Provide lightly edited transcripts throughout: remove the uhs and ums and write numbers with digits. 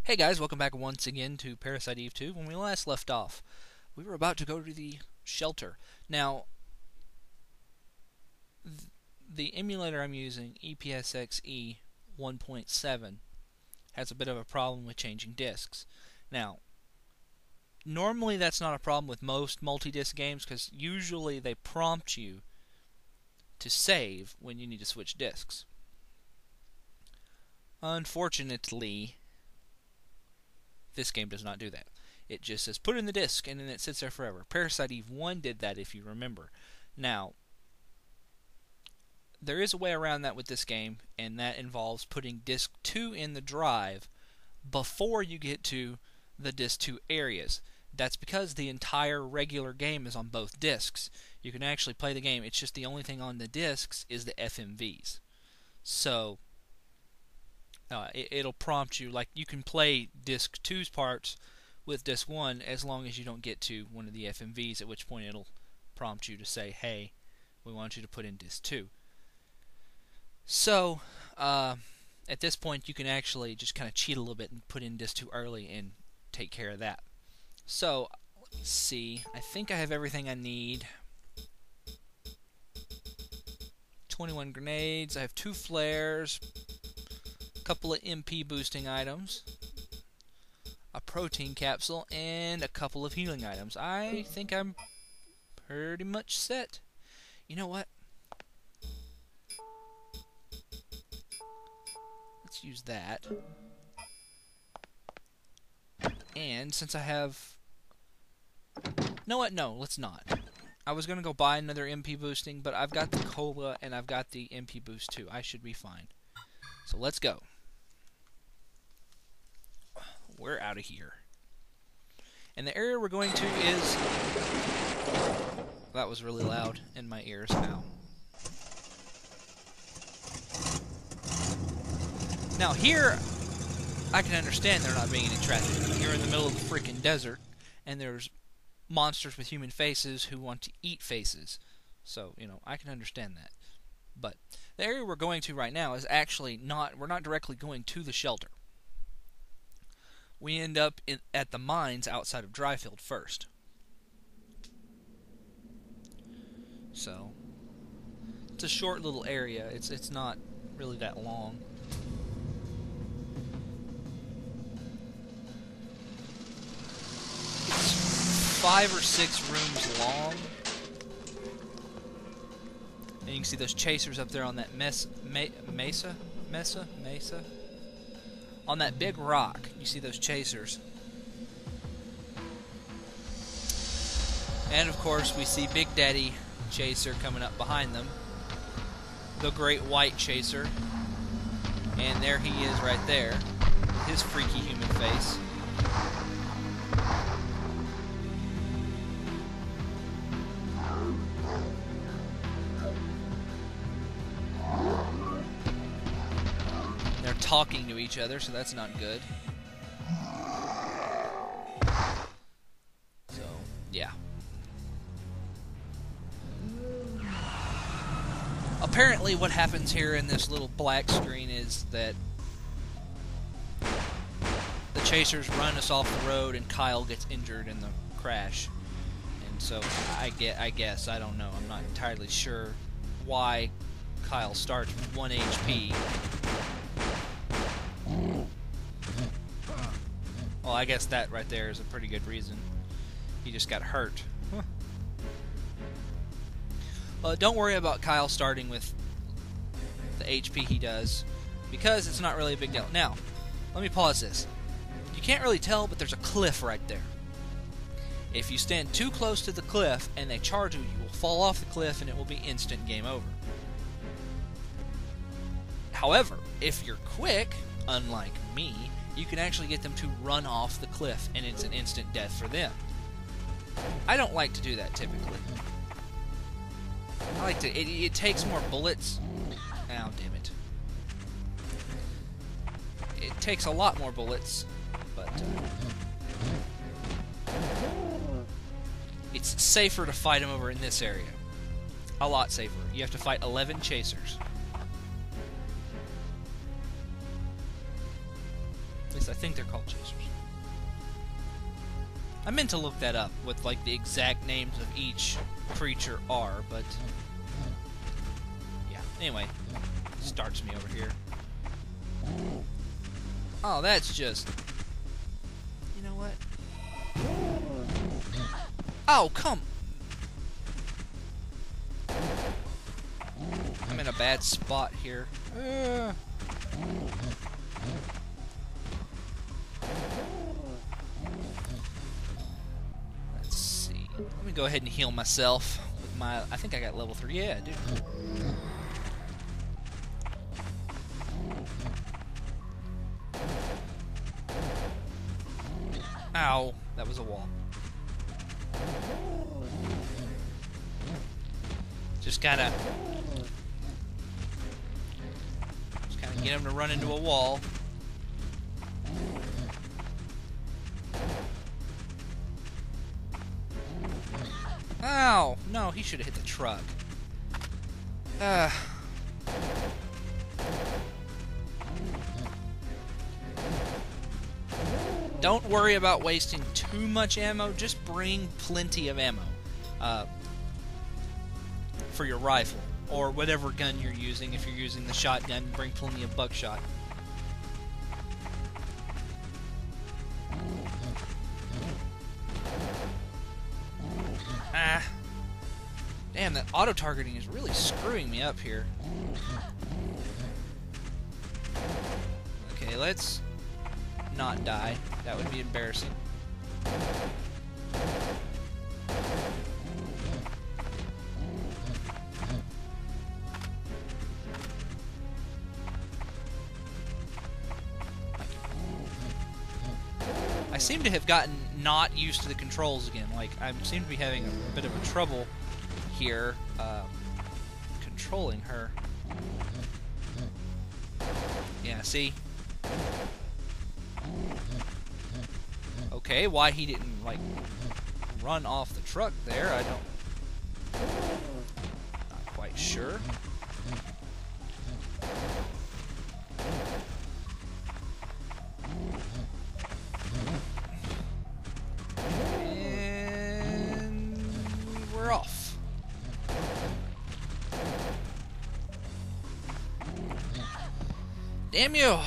Hey guys, welcome back once again to Parasite Eve 2. When we last left off, we were about to go to the shelter. Now, the emulator I'm using, EPSXE 1.7, has a bit of a problem with changing discs. Now, normally that's not a problem with most multi-disc games because usually they prompt you to save when you need to switch discs. Unfortunately, this game does not do that. It just says put in the disc and then it sits there forever. Parasite Eve 1 did that, if you remember. Now, there is a way around that with this game, and that involves putting disc 2 in the drive before you get to the disc 2 areas. That's because the entire regular game is on both discs. You can actually play the game, it's just the only thing on the discs is the FMVs. So it'll prompt you, like you can play disc 2's parts with disc 1 as long as you don't get to one of the FMVs, at which point it'll prompt you to say, hey, we want you to put in disc 2. So at this point you can actually just kind of cheat a little bit and put in disc 2 early and take care of that. So let's see, I think I have everything I need. 21 grenades, I have 2 flares, couple of MP boosting items, a protein capsule, and a couple of healing items. I think I'm pretty much set. You know what? Let's use that. And since I have... know what? No, let's not. I was going to go buy another MP boosting, but I've got the cola and I've got the MP boost too. I should be fine. So let's go. We're out of here. And the area we're going to is... that was really loud in my ears now. Now here, I can understand there not being any traffic. You're in the middle of the freaking desert, and there's monsters with human faces who want to eat faces. So, you know, I can understand that. But the area we're going to right now is actually not... we're not directly going to the shelter. We end up at the mines outside of Dryfield first. So, it's a short little area. It's not really that long. It's 5 or 6 rooms long. And you can see those chasers up there on that mesa? On that big rock, you see those chasers. And of course, we see Big Daddy Chaser coming up behind them. The Great White Chaser. And there he is right there. His freaky human face. Talking to each other, so that's not good. So, yeah. Apparently what happens here in this little black screen is that the chasers run us off the road and Kyle gets injured in the crash. And so, I guess, I don't know, I'm not entirely sure why Kyle starts with 1 HP. Well, I guess that right there is a pretty good reason. He just got hurt. Huh. Well, don't worry about Kyle starting with the HP he does, because it's not really a big deal. Now, let me pause this. You can't really tell, but there's a cliff right there. If you stand too close to the cliff and they charge you, you will fall off the cliff and it will be instant game over. However, if you're quick, unlike me, you can actually get them to run off the cliff, and it's an instant death for them. I don't like to do that typically. I like to... it takes more bullets. Ow, damn it. It takes a lot more bullets, but it's safer to fight them over in this area. A lot safer. You have to fight 11 chasers. Yes, I think they're called chasers. I meant to look that up, what like the exact names of each creature are, but yeah. Anyway, starts me over here. Oh, that's just... You know what? Oh, come... I'm in a bad spot here. Let's see. Let me go ahead and heal myself with my... I think I got level 3. Yeah, I do. Ow. That was a wall. Just gotta get him to run into a wall. Ow! No, he should have hit the truck. Don't worry about wasting too much ammo. Just bring plenty of ammo for your rifle or whatever gun you're using. If you're using the shotgun, bring plenty of buckshot. Damn, that auto-targeting is really screwing me up here. Okay, let's not die. That would be embarrassing. I seem to have gotten not used to the controls again. Like, I seem to be having a bit of a trouble here controlling her. Yeah, see? Okay, why he didn't, like, run off the truck there, I don't... Not quite sure. And we're off. Damn you!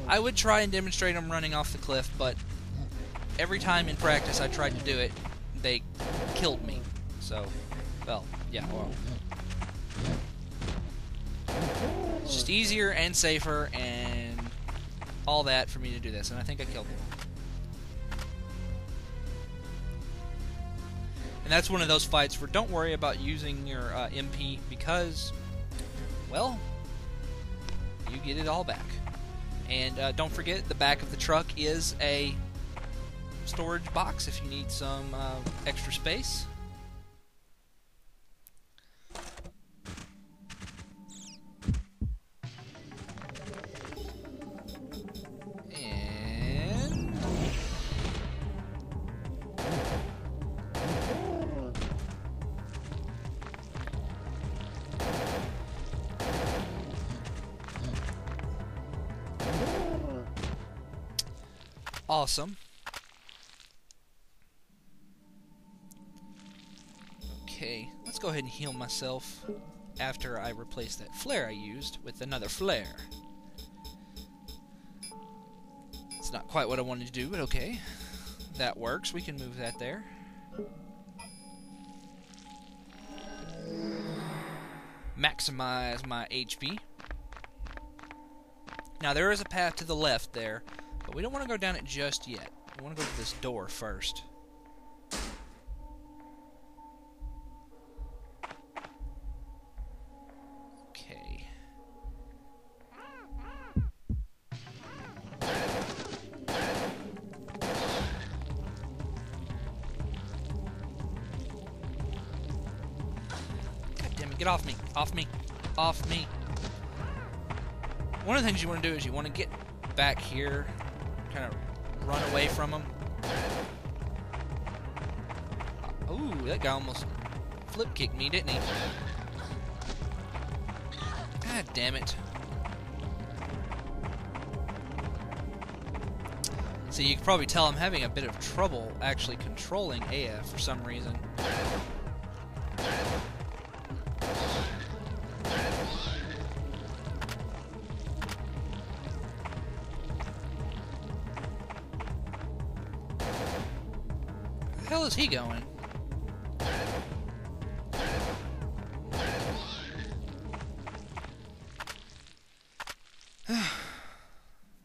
I would try and demonstrate them running off the cliff, but every time in practice I tried to do it, they killed me. So, well, yeah, well. It's just easier and safer and all that for me to do this, and I think I killed them. And that's one of those fights where don't worry about using your MP because, well, you get it all back. And don't forget, the back of the truck is a storage box if you need some extra space. And... Awesome. Okay, let's go ahead and heal myself after I replace that flare I used with another flare. It's not quite what I wanted to do, but okay. That works. We can move that there. Maximize my HP. Now, there is a path to the left there, but we don't want to go down it just yet. We want to go to this door first. Okay. God damn it, get off me. Off me. Off me. One of the things you want to do is you want to get back here, kind of run away from them. Ooh, that guy almost flip kicked me, didn't he? God damn it. So you can probably tell I'm having a bit of trouble actually controlling AF for some reason. Where the hell is he going?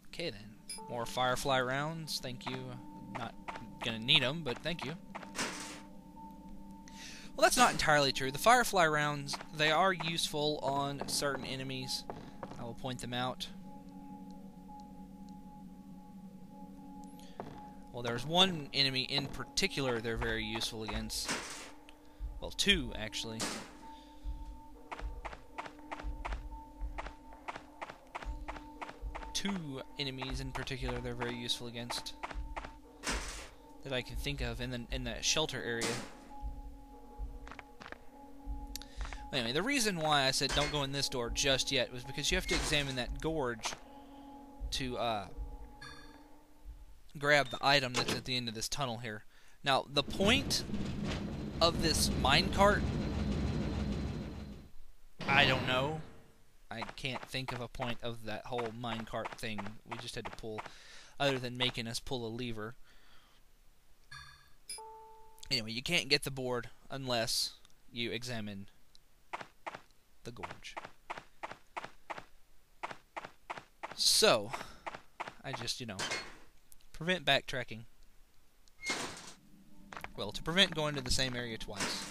Okay then. More Firefly rounds, thank you. Not gonna need them, but thank you. Well, that's not entirely true. The Firefly rounds, they are useful on certain enemies. I will point them out. Well, there's one enemy in particular they're very useful against. Well, two, actually. Two enemies in particular they're very useful against that I can think of in that shelter area. Anyway, the reason why I said don't go in this door just yet was because you have to examine that gorge to grab the item that's at the end of this tunnel here. Now, the point of this minecart, I don't know. I can't think of a point of that whole minecart thing we just had to pull, other than making us pull a lever. Anyway, you can't get the board unless you examine the gorge. So, I just, prevent backtracking. Well, to prevent going to the same area twice.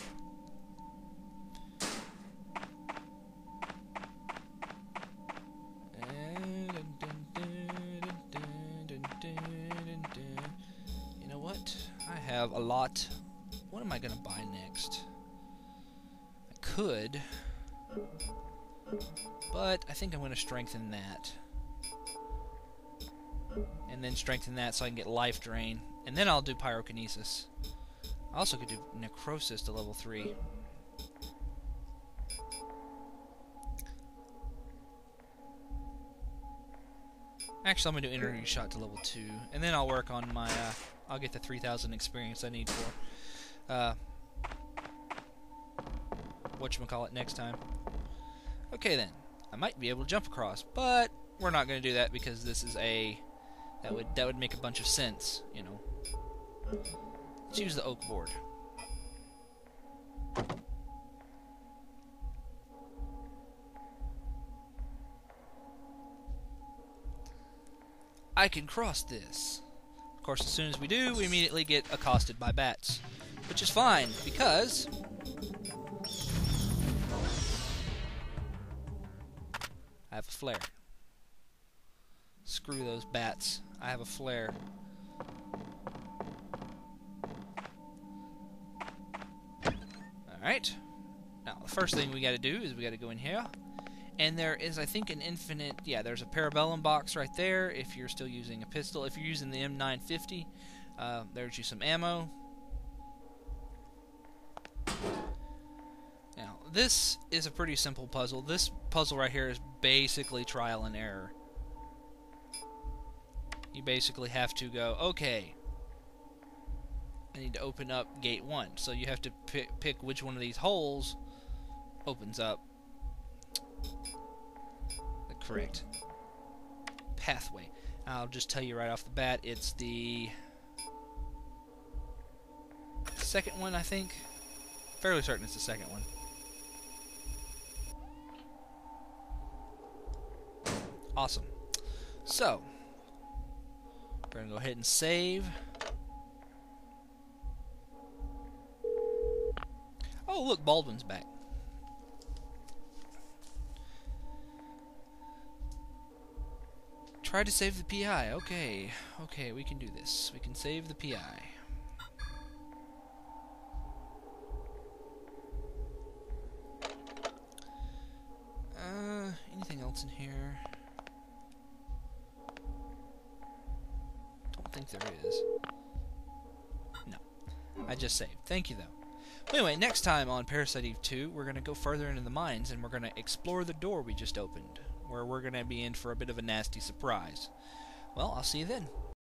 Have a lot. What am I gonna buy next? I could, but I think I'm gonna strengthen that, and then strengthen that so I can get life drain, and then I'll do pyrokinesis. I also could do necrosis to level 3. Actually, I'm gonna do energy shot to level 2, and then I'll work on my I'll get the 3,000 experience I need for whatchamacallit next time. Okay then, I might be able to jump across, but we're not going to do that because this is that would make a bunch of sense, Let's use the oak board. I can cross this. Of course, as soon as we do, we immediately get accosted by bats. Which is fine, because I have a flare. Screw those bats. I have a flare. Alright. Now, the first thing we gotta do is we gotta go in here. And there is, I think, an infinite... Yeah, there's a parabellum box right there if you're still using a pistol. If you're using the M950, there's you some ammo. Now, this is a pretty simple puzzle. This puzzle right here is basically trial and error. You basically have to go, okay, I need to open up gate 1. So you have to pick which one of these holes opens up the correct pathway. I'll just tell you right off the bat, it's the second one, I think. Fairly certain it's the second one. Awesome. So, we're going to go ahead and save. Oh, look, Baldwin's back. Try to save the PI. Okay. Okay, we can do this. We can save the PI. Anything else in here? Don't think there is. No. I just saved. Thank you, though. Anyway, next time on Parasite Eve 2, we're going to go further into the mines and we're going to explore the door we just opened, where we're going to be in for a bit of a nasty surprise. Well, I'll see you then.